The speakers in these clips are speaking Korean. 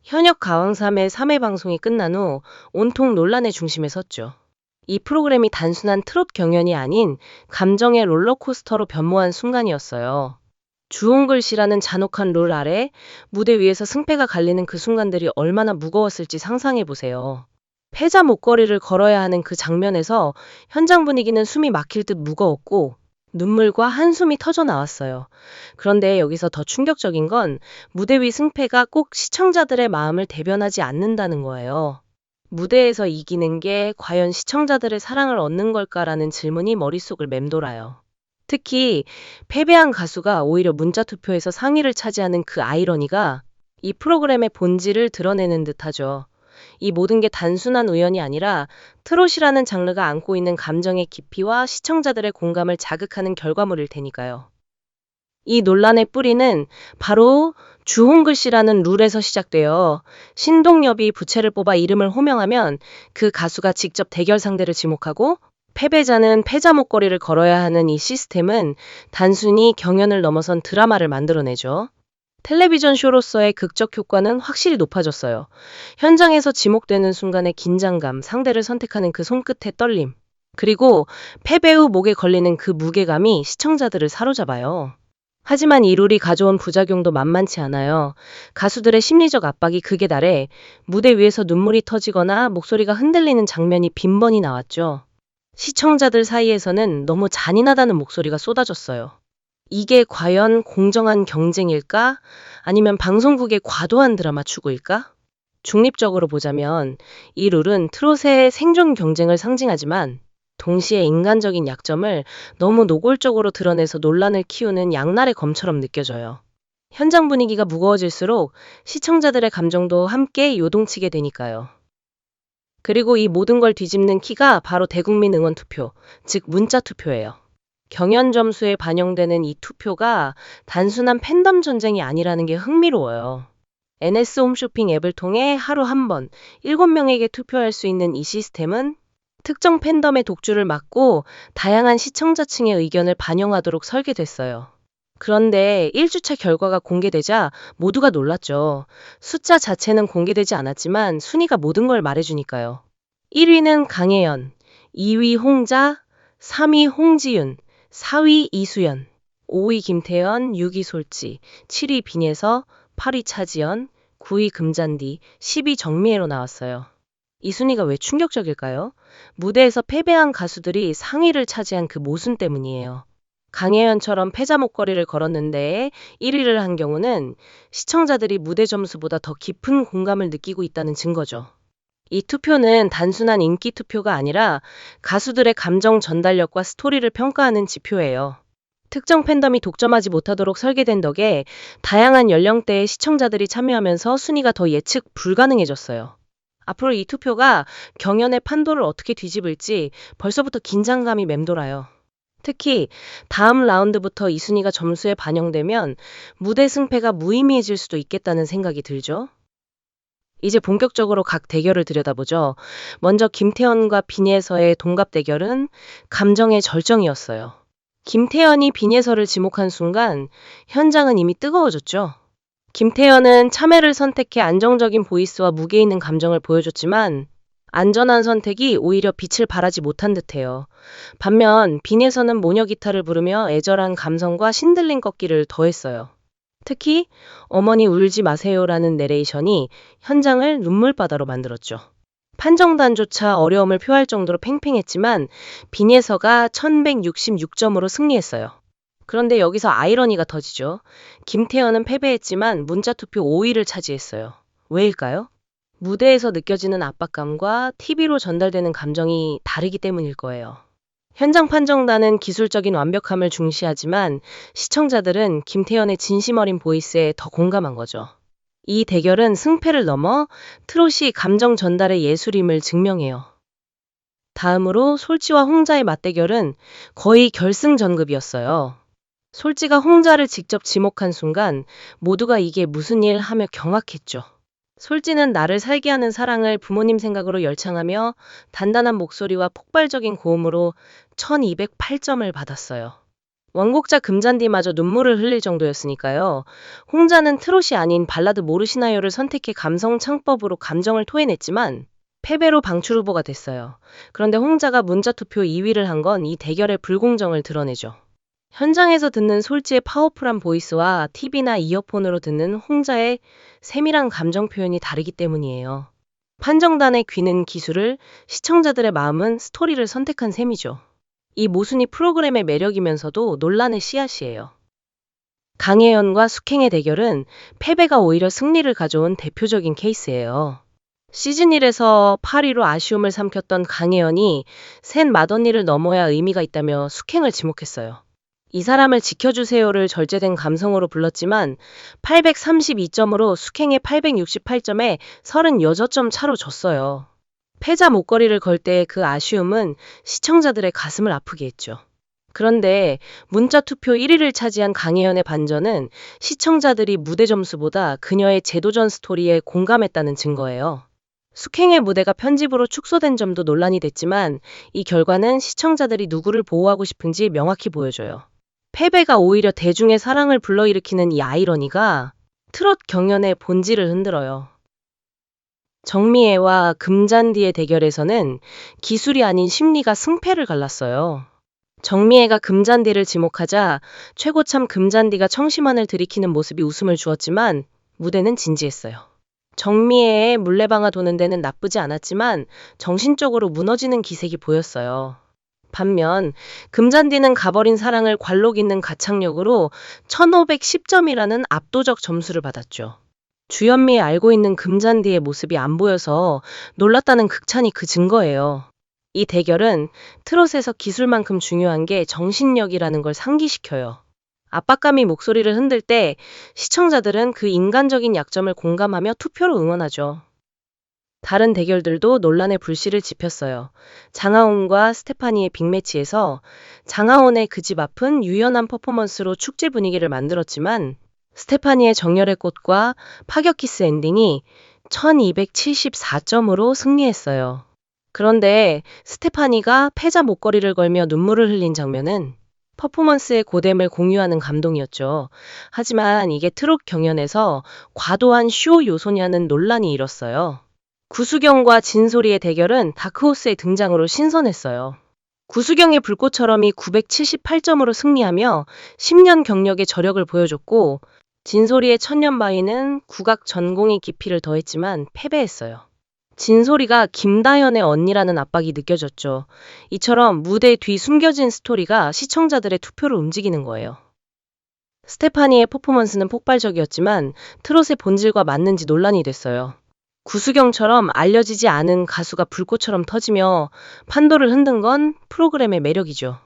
현역 가왕삼의 3회 방송이 끝난 후 온통 논란의 중심에 섰죠. 이 프로그램이 단순한 트롯 경연이 아닌 감정의 롤러코스터로 변모한 순간이었어요. 주홍글 씨라는 잔혹한 룰 아래 무대 위에서 승패가 갈리는 그 순간들이 얼마나 무거웠을지 상상해보세요. 패자 목걸이를 걸어야 하는 그 장면에서 현장 분위기는 숨이 막힐 듯 무거웠고 눈물과 한숨이 터져 나왔어요. 그런데 여기서 더 충격적인 건 무대 위 승패가 꼭 시청자들의 마음을 대변하지 않는다는 거예요. 무대에서 이기는 게 과연 시청자들의 사랑을 얻는 걸까라는 질문이 머릿속을 맴돌아요. 특히 패배한 가수가 오히려 문자 투표에서 상위를 차지하는 그 아이러니가 이 프로그램의 본질을 드러내는 듯하죠. 이 모든 게 단순한 우연이 아니라 트롯이라는 장르가 안고 있는 감정의 깊이와 시청자들의 공감을 자극하는 결과물일 테니까요. 이 논란의 뿌리는 바로 주홍글 씨라는 룰에서 시작되어 신동엽이 부채를 뽑아 이름을 호명하면 그 가수가 직접 대결 상대를 지목하고 패배자는 패자 목걸이를 걸어야 하는 이 시스템은 단순히 경연을 넘어선 드라마를 만들어내죠. 텔레비전 쇼로서의 극적 효과는 확실히 높아졌어요. 현장에서 지목되는 순간의 긴장감, 상대를 선택하는 그 손끝의 떨림, 그리고 패배 후 목에 걸리는 그 무게감이 시청자들을 사로잡아요. 하지만 이 룰이 가져온 부작용도 만만치 않아요. 가수들의 심리적 압박이 극에 달해 무대 위에서 눈물이 터지거나 목소리가 흔들리는 장면이 빈번히 나왔죠. 시청자들 사이에서는 너무 잔인하다는 목소리가 쏟아졌어요. 이게 과연 공정한 경쟁일까? 아니면 방송국의 과도한 드라마 추구일까? 중립적으로 보자면 이 룰은 트롯의 생존 경쟁을 상징하지만 동시에 인간적인 약점을 너무 노골적으로 드러내서 논란을 키우는 양날의 검처럼 느껴져요. 현장 분위기가 무거워질수록 시청자들의 감정도 함께 요동치게 되니까요. 그리고 이 모든 걸 뒤집는 키가 바로 대국민 응원 투표, 즉 문자 투표예요. 경연 점수에 반영되는 이 투표가 단순한 팬덤 전쟁이 아니라는 게 흥미로워요. NS 홈쇼핑 앱을 통해 하루 한 번 7명에게 투표할 수 있는 이 시스템은 특정 팬덤의 독주를 막고 다양한 시청자층의 의견을 반영하도록 설계됐어요. 그런데 1주차 결과가 공개되자 모두가 놀랐죠. 숫자 자체는 공개되지 않았지만 순위가 모든 걸 말해주니까요. 1위는 강혜연, 2위 홍자, 3위 홍지윤, 4위 이수연, 5위 김태연, 6위 솔지, 7위 빈예서, 8위 차지연, 9위 금잔디, 10위 정미애로 나왔어요. 이 순위가 왜 충격적일까요? 무대에서 패배한 가수들이 상위를 차지한 그 모순 때문이에요. 강혜연처럼 패자 목걸이를 걸었는데 1위를 한 경우는 시청자들이 무대 점수보다 더 깊은 공감을 느끼고 있다는 증거죠. 이 투표는 단순한 인기 투표가 아니라 가수들의 감정 전달력과 스토리를 평가하는 지표예요. 특정 팬덤이 독점하지 못하도록 설계된 덕에 다양한 연령대의 시청자들이 참여하면서 순위가 더 예측 불가능해졌어요. 앞으로 이 투표가 경연의 판도를 어떻게 뒤집을지 벌써부터 긴장감이 맴돌아요. 특히 다음 라운드부터 이 순위가 점수에 반영되면 무대 승패가 무의미해질 수도 있겠다는 생각이 들죠. 이제 본격적으로 각 대결을 들여다보죠. 먼저 김태현과 빈예서의 동갑 대결은 감정의 절정이었어요. 김태현이 빈예서를 지목한 순간 현장은 이미 뜨거워졌죠. 김태현은 참여를 선택해 안정적인 보이스와 무게 있는 감정을 보여줬지만 안전한 선택이 오히려 빛을 발하지 못한 듯해요. 반면 빈예서는 모녀 기타를 부르며 애절한 감성과 신들린 꺾기를 더했어요. 특히 어머니 울지 마세요라는 내레이션이 현장을 눈물바다로 만들었죠. 판정단조차 어려움을 표할 정도로 팽팽했지만 빈예서가 1166점으로 승리했어요. 그런데 여기서 아이러니가 터지죠. 김태현은 패배했지만 문자투표 5위를 차지했어요. 왜일까요? 무대에서 느껴지는 압박감과 TV로 전달되는 감정이 다르기 때문일 거예요. 현장 판정단은 기술적인 완벽함을 중시하지만 시청자들은 김태현의 진심 어린 보이스에 더 공감한 거죠. 이 대결은 승패를 넘어 트롯이 감정 전달의 예술임을 증명해요. 다음으로 솔지와 홍자의 맞대결은 거의 결승전급이었어요. 솔지가 홍자를 직접 지목한 순간 모두가 이게 무슨 일 하며 경악했죠. 솔지는 나를 살게 하는 사랑을 부모님 생각으로 열창하며 단단한 목소리와 폭발적인 고음으로 1208점을 받았어요. 원곡자 금잔디마저 눈물을 흘릴 정도였으니까요. 홍자는 트롯이 아닌 발라드 모르시나요를 선택해 감성 창법으로 감정을 토해냈지만 패배로 방출 후보가 됐어요. 그런데 홍자가 문자투표 2위를 한 건 이 대결의 불공정을 드러내죠. 현장에서 듣는 솔지의 파워풀한 보이스와 TV나 이어폰으로 듣는 홍자의 세밀한 감정 표현이 다르기 때문이에요. 판정단의 귀는 기술을, 시청자들의 마음은 스토리를 선택한 셈이죠. 이 모순이 프로그램의 매력이면서도 논란의 씨앗이에요. 강혜연과 숙행의 대결은 패배가 오히려 승리를 가져온 대표적인 케이스예요. 시즌 1에서 8위로 아쉬움을 삼켰던 강혜연이 셋 맏언니를 넘어야 의미가 있다며 숙행을 지목했어요. 이 사람을 지켜주세요를 절제된 감성으로 불렀지만 832점으로 숙행의 868점에 36점 차로 졌어요. 패자 목걸이를 걸 때의 그 아쉬움은 시청자들의 가슴을 아프게 했죠. 그런데 문자 투표 1위를 차지한 강혜연의 반전은 시청자들이 무대 점수보다 그녀의 재도전 스토리에 공감했다는 증거예요. 숙행의 무대가 편집으로 축소된 점도 논란이 됐지만 이 결과는 시청자들이 누구를 보호하고 싶은지 명확히 보여줘요. 패배가 오히려 대중의 사랑을 불러일으키는 이 아이러니가 트롯 경연의 본질을 흔들어요. 정미애와 금잔디의 대결에서는 기술이 아닌 심리가 승패를 갈랐어요. 정미애가 금잔디를 지목하자 최고참 금잔디가 청심환을 들이키는 모습이 웃음을 주었지만 무대는 진지했어요. 정미애의 물레방아 도는 데는 나쁘지 않았지만 정신적으로 무너지는 기색이 보였어요. 반면 금잔디는 가버린 사랑을 관록 있는 가창력으로 1510점이라는 압도적 점수를 받았죠. 주현미의 알고 있는 금잔디의 모습이 안 보여서 놀랐다는 극찬이 그 증거예요. 이 대결은 트롯에서 기술만큼 중요한 게 정신력이라는 걸 상기시켜요. 압박감이 목소리를 흔들 때 시청자들은 그 인간적인 약점을 공감하며 투표로 응원하죠. 다른 대결들도 논란의 불씨를 지폈어요. 장하온과 스테파니의 빅매치에서 장하온의 그 집 앞은 유연한 퍼포먼스로 축제 분위기를 만들었지만 스테파니의 정열의 꽃과 파격키스 엔딩이 1274점으로 승리했어요. 그런데 스테파니가 패자 목걸이를 걸며 눈물을 흘린 장면은 퍼포먼스의 고됨을 공유하는 감동이었죠. 하지만 이게 트롯 경연에서 과도한 쇼 요소냐는 논란이 일었어요. 구수경과 진소리의 대결은 다크호스의 등장으로 신선했어요. 구수경의 불꽃처럼이 978점으로 승리하며 10년 경력의 저력을 보여줬고 진소리의 천년바위는 국악 전공의 깊이를 더했지만 패배했어요. 진소리가 김다현의 언니라는 압박이 느껴졌죠. 이처럼 무대 뒤 숨겨진 스토리가 시청자들의 투표를 움직이는 거예요. 스테파니의 퍼포먼스는 폭발적이었지만 트롯의 본질과 맞는지 논란이 됐어요. 구수경처럼 알려지지 않은 가수가 불꽃처럼 터지며 판도를 흔든 건 프로그램의 매력이죠.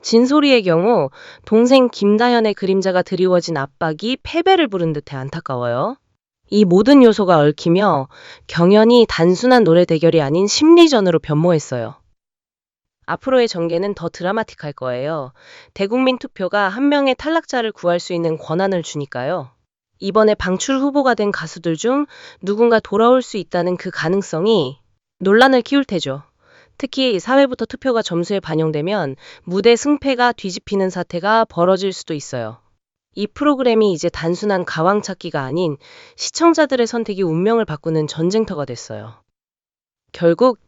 진소리의 경우 동생 김다현의 그림자가 드리워진 압박이 패배를 부른 듯해 안타까워요. 이 모든 요소가 얽히며 경연이 단순한 노래 대결이 아닌 심리전으로 변모했어요. 앞으로의 전개는 더 드라마틱할 거예요. 대국민 투표가 한 명의 탈락자를 구할 수 있는 권한을 주니까요. 이번에 방출 후보가 된 가수들 중 누군가 돌아올 수 있다는 그 가능성이 논란을 키울 테죠. 특히 사회부터 투표가 점수에 반영되면 무대 승패가 뒤집히는 사태가 벌어질 수도 있어요. 이 프로그램이 이제 단순한 가왕 찾기가 아닌 시청자들의 선택이 운명을 바꾸는 전쟁터가 됐어요. 결국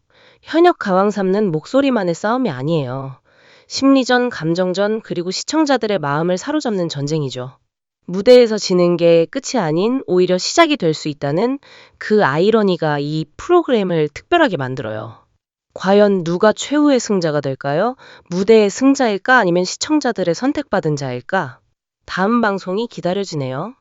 현역 가왕 삼는 목소리만의 싸움이 아니에요. 심리전, 감정전, 그리고 시청자들의 마음을 사로잡는 전쟁이죠. 무대에서 지는 게 끝이 아닌 오히려 시작이 될 수 있다는 그 아이러니가 이 프로그램을 특별하게 만들어요. 과연 누가 최후의 승자가 될까요? 무대의 승자일까 아니면 시청자들의 선택받은 자일까? 다음 방송이 기다려지네요.